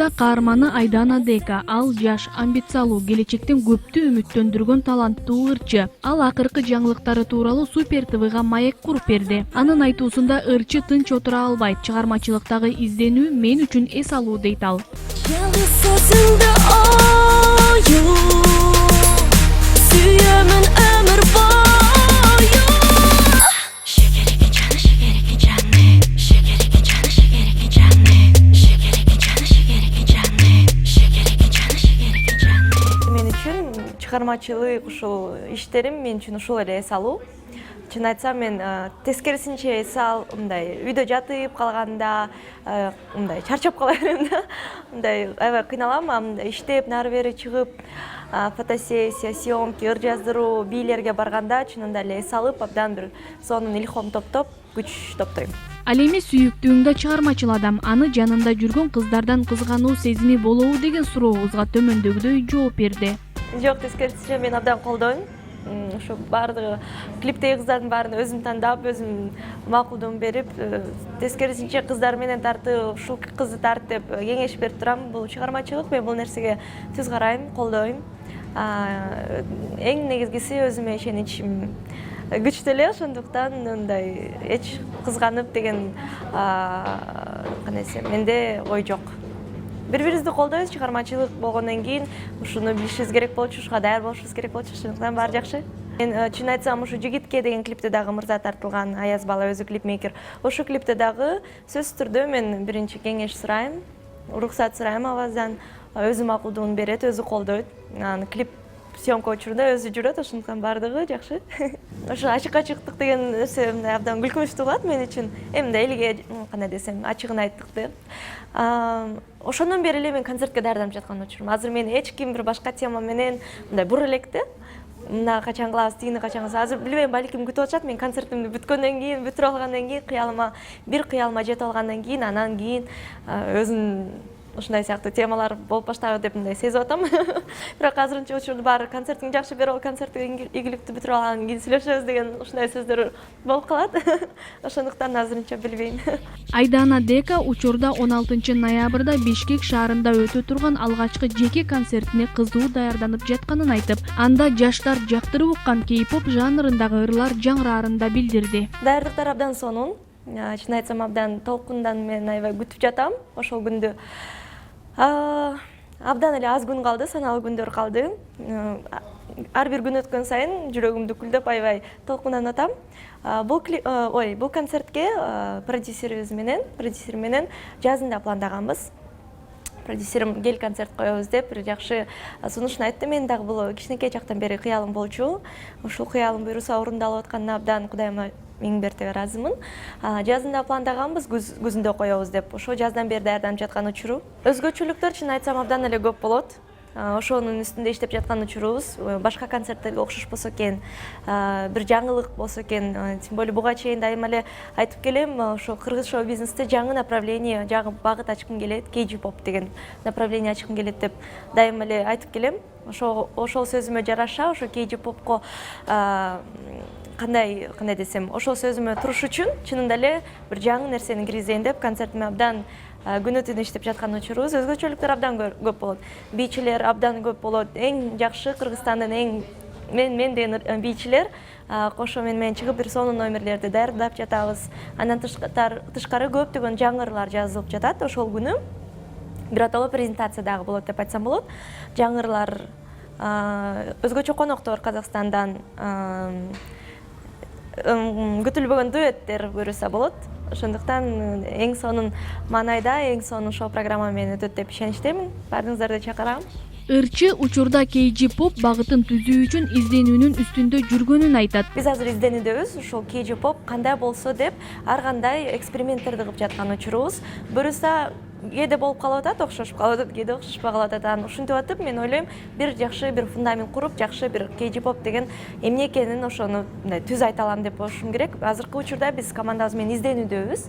Учурда каарманы Айдана Дека. Ал жаш, амбициялуу, келечектен көптү үмүттөндүргөн таланттуу ырчы. Ал акыркы жаңылыктары тууралуу Супер ТВга маек куруп берди. Анын айтуусунда ырчы тынч отура албайт. Чыгармачылыктагы изденүү мен үчүн эс алуу дейт ал. Чыгармачылык ушул иштерим мен үчүн ушул эле эс алуу. Чын айтсам, мен тескерисинче эс ал, мындай үйдө жатып калганда, мындай чарчап кала берем да. Мындай аябай кыйналам, мындай иштеп, нары бери чыгып, фотосессия, съемки, ыр жаздыруу, бийлерге барганда чынында эле эс алып, абдан бир сонун илхом топтоп, күч топтойм. Ал эми сүйүктүүң да чыгармачыл адам. Аны жанында жүргөн кыздардан кызгануу сезими болобу деген сурообузга төмөндөгүдөй жооп берди. Жок, тескерисинче мен абдан колдойм. Ошо баардыгы клиптеги кыздардын баарын өзүм тандап, өзүм макулдугун берип, тескерисинче кыздар менен тартып, ушул кызды тарт деп кеңеш берип турам. Бул чыгармачылык, мен бул нерсеге түз карайм, колдойм. Эң негизгиси өзүмө ишеничим күчтүү эле, ошондуктан мындай эч кызганып деген кандай десем, менде ой жок. Бири-бирибизди колдойбуз, чыгармачылык болгондон кийин ушуну билишибиз керек болчу, ушуга даяр болушубуз керек болчу, ошондуктан баары жакшы. Мен чын айтсам, ушу Жигитке деген клипте дагы мырза тартылган, Аяз бала өзү клипмейкер. Ошол клипте дагы сөзсүз түрдө мен биринчи кеңеш сурайм, уруксат сурайм абаздан, өзү макулдугун берет, өзү колдойт. Клип съемка учурунда өзү жүрөт, ошондуктан баардыгы жакшы. Ошо ачык-ачыктык деген нерсе абдан күлкүнчтүү болот мен үчүн. Эмне элге кандай десем, ачыгын айттык деп. Ошондон бери эле мен концертке даярданып жаткан учурум. Азыр мени эч ким бир башка тема менен мындай бура электе. Мына качан кылабыз, тигини качан кылабыз. Азыр билбейм, балким күтүп атышат. Мен концертимди бүткөндөн кийин, бүтүрүп алгандан кийин, кыялыма жетип алгандан кийин, анан кийин өзүн ушундай сыяктуу темалар болуп баштагы деп мындай сезип атам. Бирок азырынча учурда баары концертиң жакшы берип ал, концертти ийгиликтүү бүтүрүп алгандан кийин сүйлөшөбүз деген ушундай сөздөр болуп калат. Ошондуктан азырынча билбейм. Айдана Дека учурда 16-ноябрда Бишкек шаарында өтө турган алгачкы жеке концертине кызуу даярданып жатканын айтып, анда жаштар жактырып уккан кей-поп жанрындагы ырлар жаңырарын да билдирди. Даярдыктар абдан сонун. Чын айтсам, абдан толкундан мен аябай күтүп жатам ошол күндү. Абдан эле аз күн калды, саналуу күндөр калды. Ар бир күн өткөн сайын жүрөгүмдү күлдөп, аябай толкунданып атам. Бул концертке продюсерим менен жазында пландаганбыз. Продюсерим кел концерт коебуз деп бир жакшы сунушун айтты. Мен дагы бул кичинекей жактан бери кыялым болчу. Ушул кыялым буюрса орундалып атканына абдан Кудайыма миң мертебе ыраазымын. Жазында пландаганбыз, күзүндө коебуз деп. Ошо жаздан бери даярданып жаткан учуру. Өзгөчөлүктөр чын айтсам абдан эле көп болот. Ошонун үстүндө иштеп жаткан учурубуз. Башка концерттерге окшош болсо экен, бир жаңылык болсо экен. Тем более буга чейин дайыма эле айтып келем, ошо кыргыз шоу бизнесте жаңы направление, жаңы багыт ачкым келет, кей-поп деген направление ачкым келет деп дайыма эле айтып келем. Ошол сөзүмө жараша, ошо кей-попко кандай десем, ошол сөзүмө туруш үчүн чынында эле бир жаңы нерсени киргизейин деп концертиме абдан күнү түнү иштеп жаткан учурубуз. Өзгөчөлүктөр абдан көп болот. Бийчилер абдан көп болот. Эң жакшы Кыргызстандын мен деген бийчилер кошо менен чыгып бир сонун номерлерди даярдап жатабыз. Андан тышкары көптөгөн жаңырлар жазылып жатат. Ошол күнү биротоло презентация дагы болот деп айтсам болот. Жаңырлар, өзгөчө коноктор Казакстандан, күтүлбөгөн дуэттер буюрса болот. Ошондуктан эң сонун маанайда, эң сонун шоу программа менен өтөт деп ишеничтемин. Баарыңыздарды чакырам. Ырчы учурда кей-поп багытын түзүү үчүн изденүүнүн үстүндө жүргөнүн айтат. Биз азыр изденүүдөбүз, ушул кей-поп кандай болсо деп ар кандай эксперименттерди кылып жаткан учурубуз. Буюрса кээде болуп калып атат, окшошуп калып атат, кээде окшошпой калып атат. Ушинтип атып, мен ойлойм, бир жакшы бир фундамент куруп, жакшы бир кей-поп деген эмне экенин ошону түз айта алам деп болушум керек. Азыркы учурда биз командабыз менен изденүүдөбүз.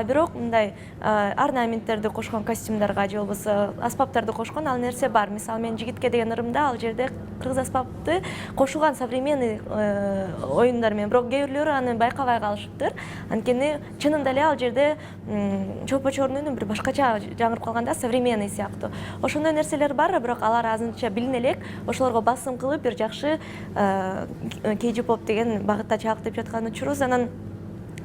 Бирок мындай орнаменттерди кошкон костюмдарга же болбосо аспаптарды кошкон ал нерсе бар. Мисалы, мен Жигитке деген ырымда ал жерде кыргыз аспапты кошулган современный оюндар менен, бирок кээ бирлөрү аны байкабай калышыптыр. Анткени чынында эле ал жерде чолпо чорунун бир башкача кыргызча жаңырып калганда современный сыяктуу ошондой нерселер бар, бирок алар азырынча билине элек. Ошолорго басым кылып бир жакшы кей-поп деген багытта чалктап жаткан учурубуз. Анан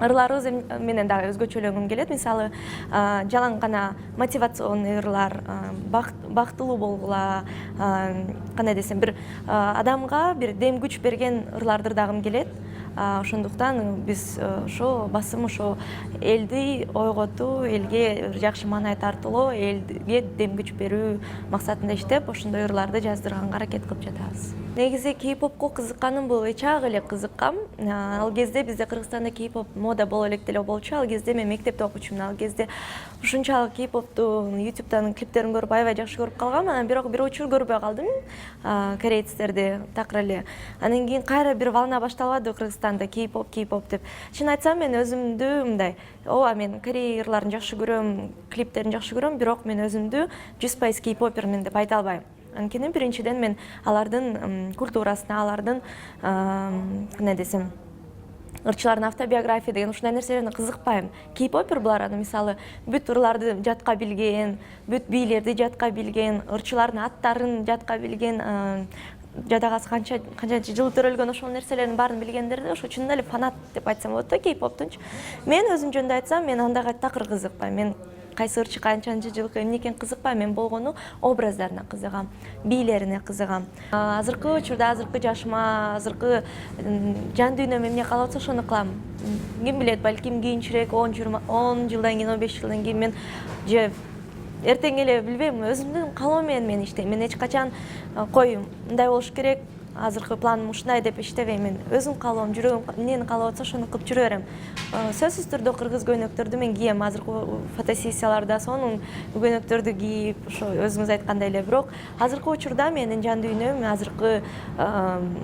ырларыбыз менен дагы өзгөчөлөнгүм келет. Мисалы, жалаң гана мотивационный ырлар, бактылуу болгула, кандай десем, бир адамга бир дем күч берген ырларды ырдагым келет. Ошондуктан биз ошо басым ошо элди ойготуу, элге жакшы маанай тартуулоо, элге дем күч берүү максатында иштеп, ошондой ырларды жаздырганга аракет кылып жатабыз. Негизи кей-попко кызыкканым бул чак эле кызыккам. Ал кезде бизде Кыргызстанда кей-поп мода боло элек деле болчу. Ал кезде мен мектепте окучумун. Ал кезде ушунчалык кей-попту YouTube'дан клиптерин көрүп аябай жакшы көрүп калгам. Анан бирок бир учур көрбөй калдым корейцтерди такыр эле. Анан кийин кайра бир волна башталбады Кыргызстанда кей-поп деп. Чын айтсам, мен өзүмдү мындай, ооба мен корей ырларын жакшы көрөм, клиптерин жакшы көрөм, бирок мен өзүмдү 100% кей-попермин деп айта албайм. Анткени биринчиден мен алардын культурасына, алардын кандай десем, ырчылардын автобиография деген ушундай нерселерине кызыкпайм. Кей-попер булар мисалы бүт ырларды жатка билген, бүт бийлерди жатка билген, ырчылардын аттарын жатка билген, жадагасы канчанчы жыл төрөлгөн ошол нерселердин баарын билгендерди. Ошо чындап эле фанат деп айтсам болот да кей-поптунчу. Мен өзүм жөнүндө айтсам, мен андайга такыр кызыкпайм. Мен кайсы ырчы канчанчы жылкы эмнекен кызыкпайм. Мен болгону образдарына кызыгам, бийлерине кызыгам. Азыркы учурда, азыркы жашыма, азыркы жан дүйнөм эмне каалап атса ошону кылам. Ким билет, балким кийинчерээк 10 жылдан кийин, 15 жылдан кийин мен же эртең эле билбейм, өзүмдүн каалоом менен мен иштейм. Мен эч качан кой мындай болуш керек, азыркы планым ушундай деп иштебейм. Мен өзүм каалоом, жүрөгүм эмнени каалап атса ошону кылып жүрө берем. Сөзсүз түрдө кыргыз көйнөктөрдү мен кийем. Азыркы фотосессияларда сонун көйнөктөрдү кийип, ошо өзүңүз айткандай эле. Бирок азыркы учурда менин жан дүйнөм, азыркы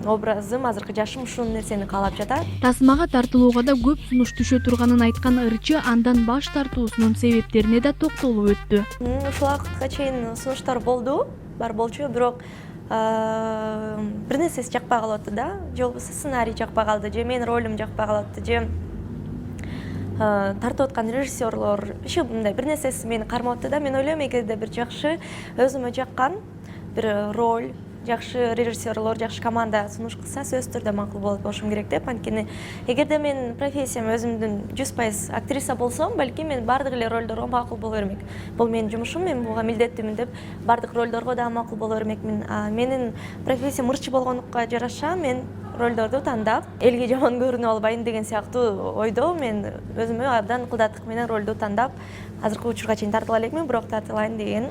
образым, азыркы жашым ушул нерсени каалап жатат. Тасмага тартылууга да көп сунуш түшө турганын айткан ырчы андан баш тартуусунун себептерине да токтолуп өттү. Ушул убакытка чейин сунуштар болчу, бирок бир нерсеси жакпай калып атты да, же болбосо сценарий жакпай калды, же менин ролум жакпай калып атты, же тартып аткан режиссерлор иши мындай бир нерсеси мени кармап атты да. Мен ойлойм, эгерде бир жакшы өзүмө жаккан бир роль, жакшы режиссерлор, жакшы команда сунуш кылса, сөзсүз түрдө макул болушум керек деп. Анткени эгерде мен профессиям өзүмдүн 100% актриса болсом, балким мен бардык эле ролдорго макул боло бермек. Бул менин жумушум, мен буга милдеттимин деп бардык ролдорго да макул боло бермекмин. Менин профессиям ырчы болгондукка жараша мен ролдорду тандап, элге жаман көрүнүп албайын деген сыяктуу ойдо мен өзүмө абдан кылдаттык менен ролду тандап, азыркы учурга чейин тартыла элекмин, бирок тартылайын деген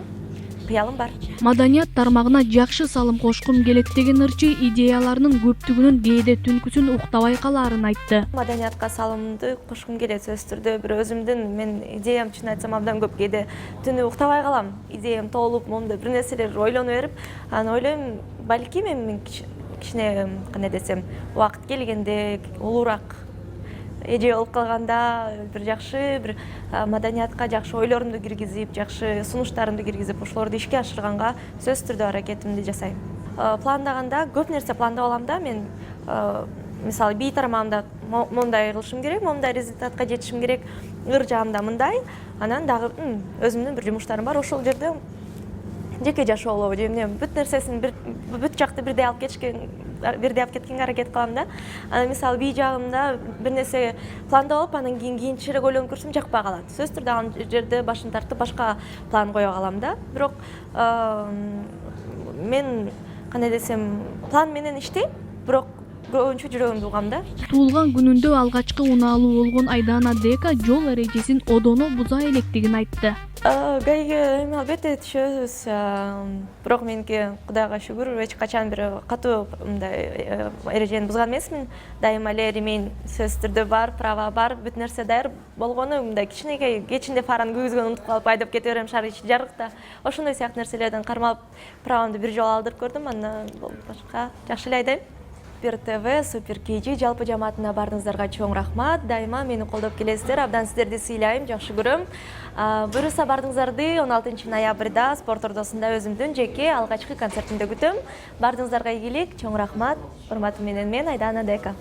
кыялым бар. Маданият тармагына жакшы салым кошкум келет деген ырчы идеяларынын көптүгүнүн кээде түнкүсүн уктабай калаарын айтты. Маданиятка салымды кошкум келет, сөзсүз түрдө бир өзүмдүн мен идеям, чын айтсам, абдан көп. Кээде түнү уктабай калам, идеям толуп, момунда бир нерселер ойлоно берип, анан ойлойм, балким мен кичине кандай десем, убакыт келгенде, улуураак эже болуп калганда бир жакшы бир маданиятка жакшы ойлорумду киргизип, жакшы сунуштарымды киргизип, ошолорду ишке ашырганга сөзсүз түрдө аракетимди жасайм. Пландаганда көп нерсе пландап алам да мен. Мисалы, бий тармагымда мондай кылышым керек, мондай результатка жетишим керек, ыр жагымда мындай, анан дагы өзүмдүн бир жумуштарым бар. Ошол жерде жеке жашоолоо же эмне бүт нерсесин бүт жакты бирдей алып кеткенге аракет кылам да. Анан мисалы бий жагымда бир нерсе пландап алып, анан кийинчерээк ойлонуп көрсөм жакпай калат. Сөзсүз түрдө ал жерде башын тартып башка план кое калам да. Бирок мен кандай десем, план менен иштейм, бирок көбүнчө жүрөгүмдү угам да. Туулган күнүндө алгачкы унаалуу болгон Айдана Дека жол эрежесин одоно буза электигин айтты. Гайге эми албетте түшөбүз, бирок меники Кудайга шүгүр эч качан бир катуу мындай эрежени бузган эмесмин. Дайыма эле ремень сөзсүз түрдө бар, права бар, бүт нерсе даяр болгону, мындай кичинекей кечинде фараны күйгүзгөн унутуп калып айдап кете берем, шаар ичи жарыкта. Ошондой сыяктуу нерселерден кармалып, правамды бир жолу алдырып көрдүм, андан башка жакшы эле айдайм. Супер ТВ, Супер KG жалпы жамаатына бардыңыздарга чоң рахмат. Дайыма мени колдоп келесиздер. Абдан сиздерди сыйлайм, жакшы көрөм. Буюрса бардыңыздарды 16 ноябрда Спорт Ордосунда өзүмдүн жеке алгачкы концертимде күтөм. Бардыңыздарга ийгилик, чоң рахмат. Урматым менен мен Айдана Дека.